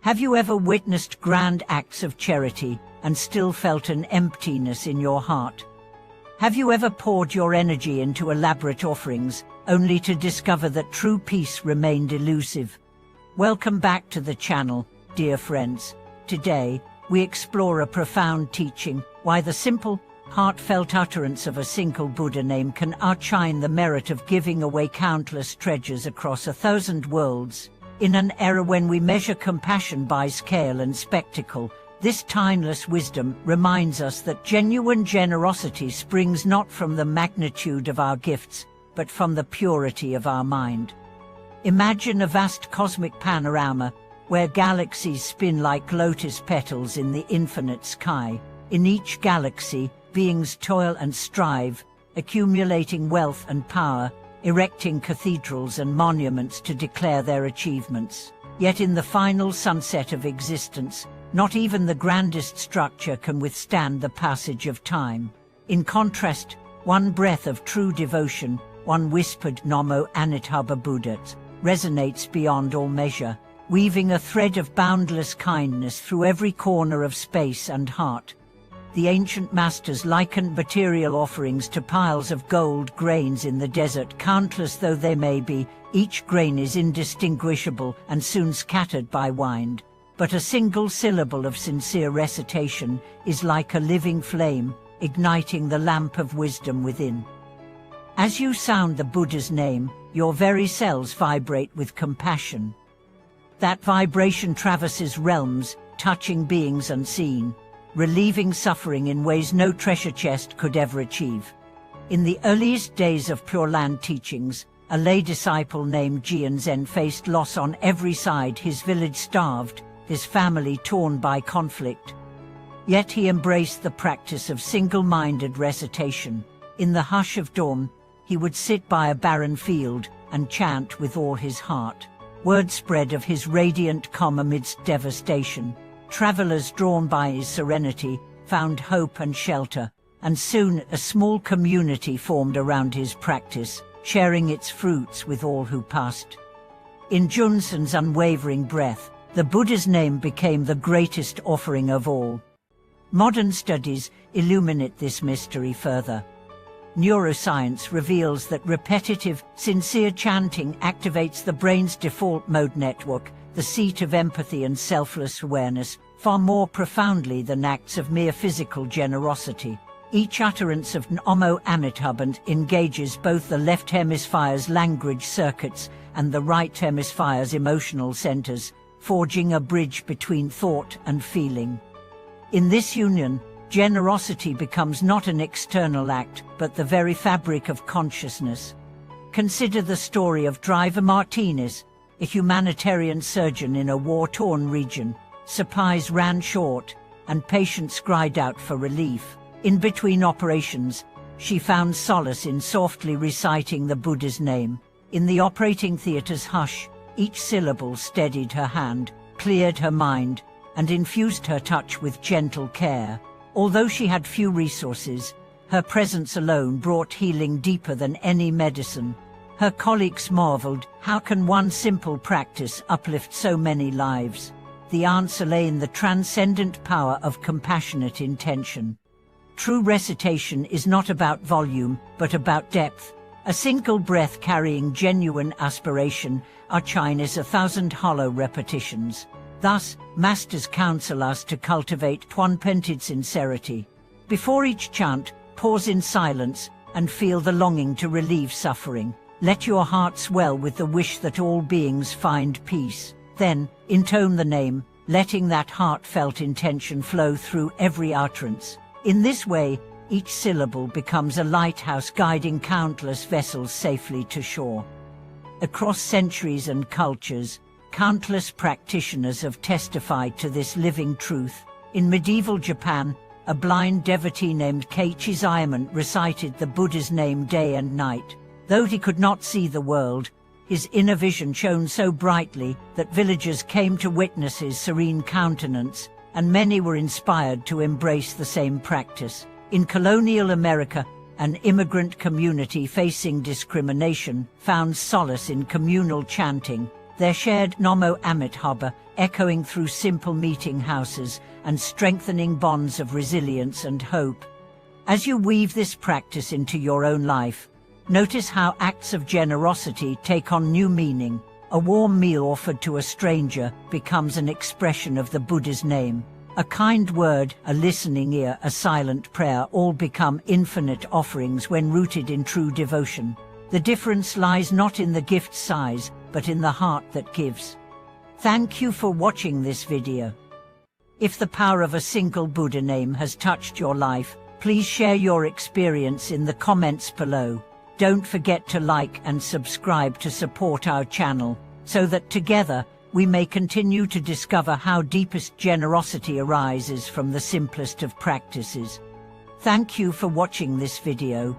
Have you ever witnessed grand acts of charity and still felt an emptiness in your heart? Have you ever poured your energy into elaborate offerings, only to discover that true peace remained elusive? Welcome back to the channel, dear friends. Today, we explore a profound teaching, why the simple, heartfelt utterance of a single Buddha name can outshine the merit of giving away countless treasures across 1,000 worlds. In an era when we measure compassion by scale and spectacle, this timeless wisdom reminds us that genuine generosity springs not from the magnitude of our gifts, but from the purity of our mind. Imagine a vast cosmic panorama, where galaxies spin like lotus petals in the infinite sky. In each galaxy, beings toil and strive, accumulating wealth and power, erecting cathedrals and monuments to declare their achievements. Yet in the final sunset of existence, not even the grandest structure can withstand the passage of time. In contrast, one breath of true devotion, one whispered Namo Amitabha Buddha, resonates beyond all measure, weaving a thread of boundless kindness through every corner of space and heart. The ancient masters likened material offerings to piles of gold grains in the desert. Countless though they may be, each grain is indistinguishable and soon scattered by wind. But a single syllable of sincere recitation is like a living flame, igniting the lamp of wisdom within. As you sound the Buddha's name, your very cells vibrate with compassion. That vibration traverses realms, touching beings unseen, relieving suffering in ways no treasure chest could ever achieve. In the earliest days of Pure Land teachings, a lay disciple named Jian Zen faced loss on every side. His village starved, his family torn by conflict. Yet he embraced the practice of single-minded recitation. In the hush of dawn, he would sit by a barren field and chant with all his heart. Word spread of his radiant calm amidst devastation. Travelers drawn by his serenity found hope and shelter, and soon a small community formed around his practice, sharing its fruits with all who passed. In Junsen's unwavering breath, the Buddha's name became the greatest offering of all. Modern studies illuminate this mystery further. Neuroscience reveals that repetitive, sincere chanting activates the brain's default mode network, the seat of empathy and selfless awareness, far more profoundly than acts of mere physical generosity. Each utterance of Namo Amitabha engages both the left hemisphere's language circuits and the right hemisphere's emotional centers, forging a bridge between thought and feeling. In this union, generosity becomes not an external act, but the very fabric of consciousness. Consider the story of Driver Martinez, a humanitarian surgeon in a war-torn region. Supplies ran short, and patients cried out for relief. In between operations, she found solace in softly reciting the Buddha's name. In the operating theater's hush, each syllable steadied her hand, cleared her mind, and infused her touch with gentle care. Although she had few resources, her presence alone brought healing deeper than any medicine. Her colleagues marveled, how can one simple practice uplift so many lives? The answer lay in the transcendent power of compassionate intention. True recitation is not about volume, but about depth. A single breath carrying genuine aspiration outshines 1,000 hollow repetitions. Thus, masters counsel us to cultivate tuanpented sincerity. Before each chant, pause in silence and feel the longing to relieve suffering. Let your heart swell with the wish that all beings find peace. Then, intone the name, letting that heartfelt intention flow through every utterance. In this way, each syllable becomes a lighthouse guiding countless vessels safely to shore. Across centuries and cultures, countless practitioners have testified to this living truth. In medieval Japan, a blind devotee named Keiichi Zaemon recited the Buddha's name day and night. Though he could not see the world, his inner vision shone so brightly that villagers came to witness his serene countenance, and many were inspired to embrace the same practice. In colonial America, an immigrant community facing discrimination found solace in communal chanting, their shared Namo Amitabha echoing through simple meeting houses and strengthening bonds of resilience and hope. As you weave this practice into your own life, notice how acts of generosity take on new meaning. A warm meal offered to a stranger becomes an expression of the Buddha's name. A kind word, a listening ear, a silent prayer all become infinite offerings when rooted in true devotion. The difference lies not in the gift's size, but in the heart that gives. Thank you for watching this video. If the power of a single Buddha name has touched your life, please share your experience in the comments below. Don't forget to like and subscribe to support our channel, so that together we may continue to discover how deepest generosity arises from the simplest of practices. Thank you for watching this video.